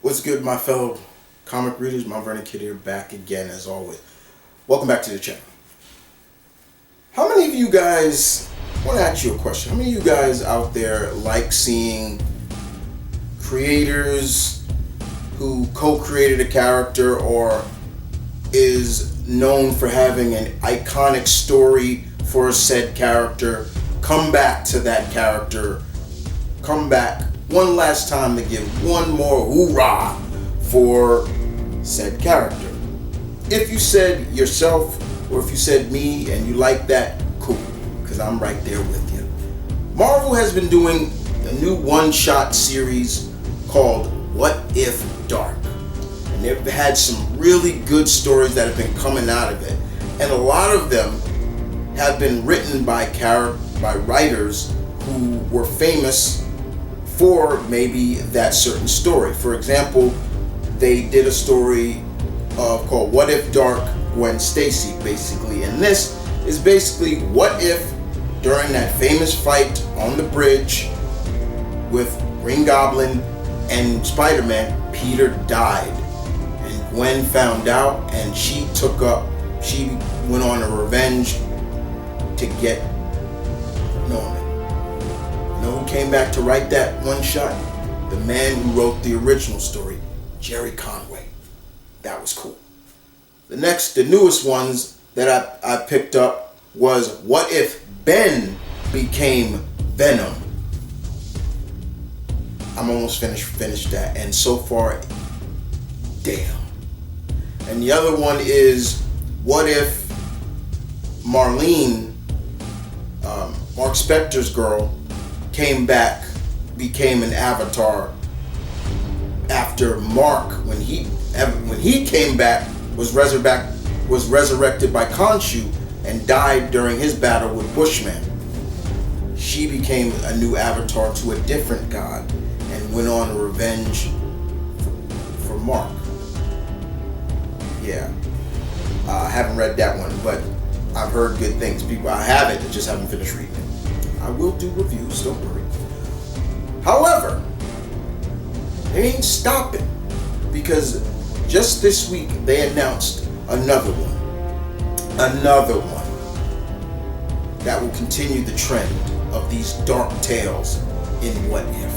What's good, my fellow comic readers? M.V.K here, back again as always. Welcome back to the channel. How many of you guys, I want to ask you a question. How many of you guys out there like seeing creators who co-created a character or is known for having an iconic story for a said character come back to that character, come back one last time to give one more hoorah for said character? If you said yourself or if you said me and you like that, cool, because I'm right there with you. Marvel has been doing a new one-shot series called What If Dark, and they've had some really good stories that have been coming out of it, and a lot of them have been written by writers who were famous for maybe that certain story. For example, they did a story called What If Dark Gwen Stacy, basically, and this is basically what if during that famous fight on the bridge with Green Goblin and Spider-Man, Peter died and Gwen found out and she went on a revenge to get Norman. You know who came back to write that one shot? The man who wrote the original story, Jerry Conway. That was cool. The newest ones that I picked up was What If Ben Became Venom. I'm almost finished that, and so far, damn. And the other one is What If Marlene, Mark Spector's girl, came back, became an avatar after Mark, when he came back, was resurrected by Khonshu and died during his battle with Bushman. She became a new avatar to a different god and went on a revenge for Mark. Yeah, I haven't read that one, but I've heard good things. I have it, I just haven't finished reading it. I will do reviews, don't worry. However, they ain't stopping, because just this week they announced another one that will continue the trend of these dark tales in What If.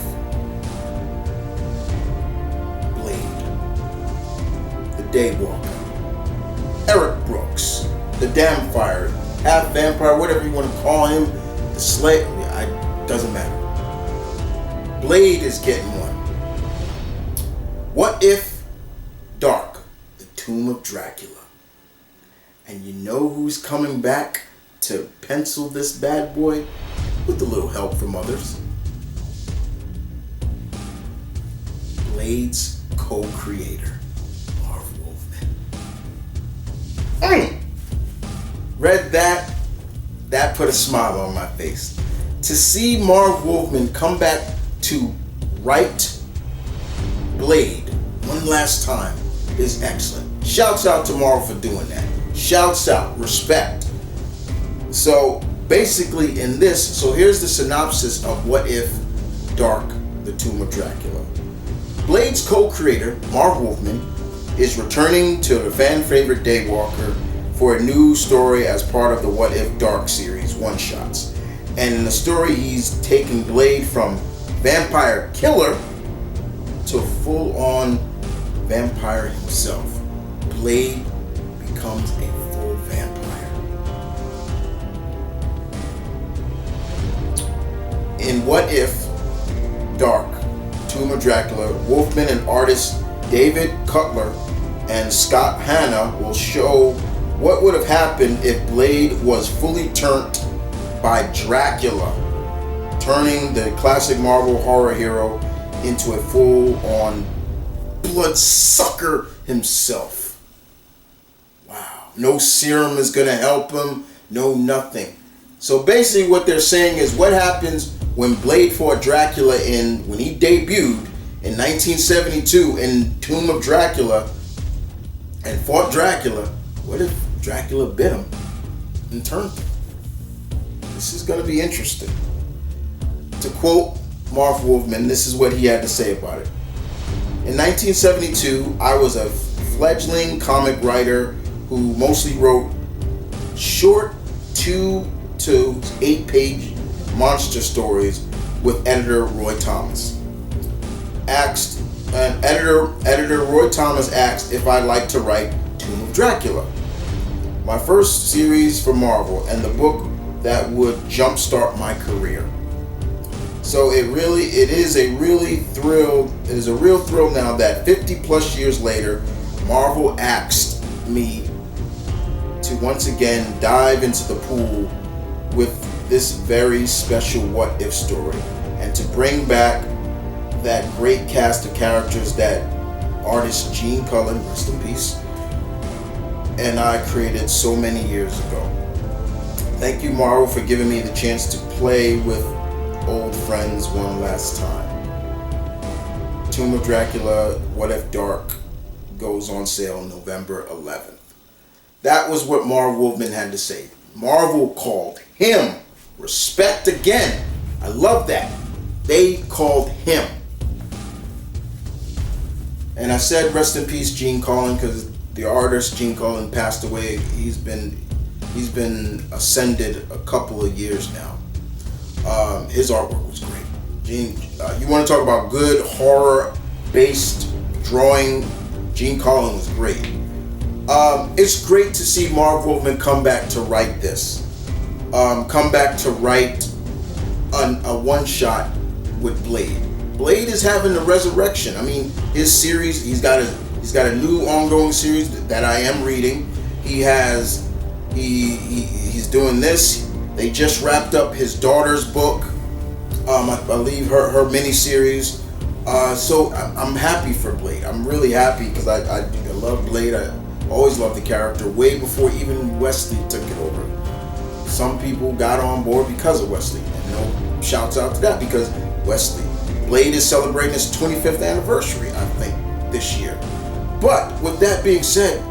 Blade, the Daywalker, Eric Brooks, the Damnfire, half vampire, whatever you want to call him, the Slave, doesn't matter. Blade is getting one. What If Dark, the Tomb of Dracula. And you know who's coming back to pencil this bad boy with a little help from others? Blade's co-creator, Marv Wolfman. Read that put a smile on my face. To see Marv Wolfman come back to write Blade one last time is excellent. Shouts out to Marvel for doing that. Shouts out, respect. So basically in this, so here's the synopsis of What If Dark, the Tomb of Dracula. Blade's co-creator, Marv Wolfman, is returning to the fan favorite Daywalker for a new story as part of the What If Dark series one-shots. And in the story, he's taking Blade from vampire killer to full-on vampire himself. Blade becomes a full vampire. In What If Dark, Tomb of Dracula, Wolfman and artists David Cutler and Scott Hanna will show what would have happened if Blade was fully turned by Dracula, turning the classic Marvel horror hero into a full-on bloodsucker himself. Wow. No serum is going to help him. No nothing. So basically what they're saying is what happens when Blade fought Dracula when he debuted in 1972 in Tomb of Dracula and fought Dracula. What if Dracula bit him and turned him? This is going to be interesting. To quote Marv Wolfman, this is what he had to say about it. In 1972, I was a fledgling comic writer who mostly wrote short 2 to 8 page monster stories with editor Roy Thomas. Editor Roy Thomas asked if I'd like to write Tomb of Dracula, my first series for Marvel and the book that would jumpstart my career. So it is a real thrill now that 50 plus years later, Marvel asked me to once again dive into the pool with this very special what if story and to bring back that great cast of characters that artist Gene Cutler, rest in peace, and I created so many years ago. Thank you, Marvel, for giving me the chance to play with old friends one last time. Tomb of Dracula, What If Dark goes on sale November 11th. That was what Marv Wolfman had to say. Marvel called him. Respect again. I love that. They called him. And I said rest in peace Gene Colan because the artist Gene Colan passed away. He's been ascended a couple of years now. His artwork was great. Gene, you want to talk about good horror-based drawing? Gene Colan was great. It's great to see Marv Wolfman come back to write this. Come back to write a one-shot with Blade. Blade is having a resurrection. I mean, his series. He's got a new ongoing series that I am reading. He's doing this. They just wrapped up his daughter's book. I believe her miniseries. So I'm happy for Blade. I'm really happy because I love Blade. I always loved the character way before even Wesley took it over. Some people got on board because of Wesley. And shouts out to that because Wesley. Blade is celebrating its 25th anniversary, I think, this year. But with that being said,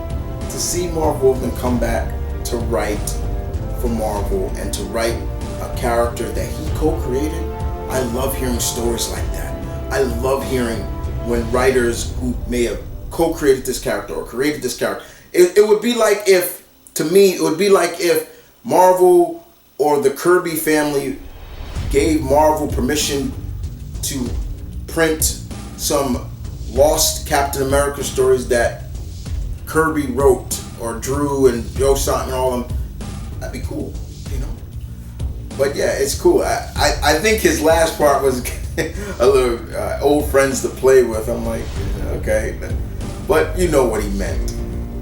to see Marv Wolfman come back to write for Marvel and to write a character that he co-created, I love hearing stories like that. I love hearing when writers who may have co-created this character or created this character. It would be like if Marvel or the Kirby family gave Marvel permission to print some lost Captain America stories that Kirby wrote or drew and Joe Stott and all of them. That'd be cool, But yeah, it's cool. I think his last part was a little old friends to play with. I'm like, okay, but you know what he meant.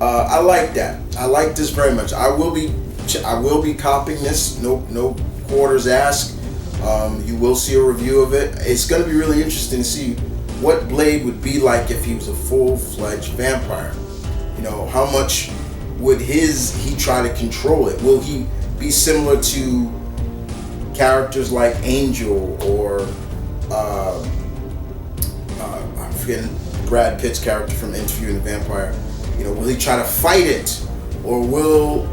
I like that. I like this very much. I will be copying this. No quarters asked. You will see a review of it. It's going to be really interesting to see what Blade would be like if he was a full-fledged vampire. How much would he try to control it? Will he be similar to characters like Angel or I'm forgetting Brad Pitt's character from Interviewing the Vampire? Will he try to fight it, or will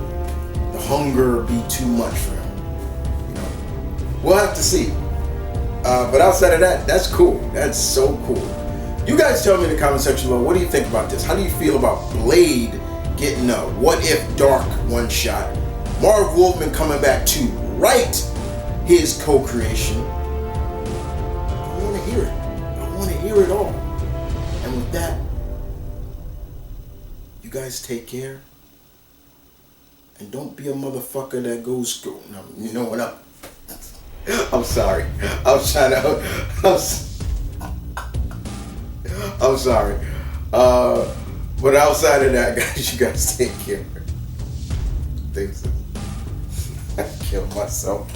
the hunger be too much for him? We'll have to see. But outside of that, that's cool. That's so cool. You guys tell me in the comment section below, what do you think about this? How do you feel about Blade getting a What If Dark one-shot? Marv Wolfman coming back to write his co-creation. I want to hear it. I want to hear it all. And with that, you guys take care. And don't be a motherfucker that goes, no, you know what I'm sorry. I'm sorry. But outside of that, guys, you guys take care. Thanks. I killed myself.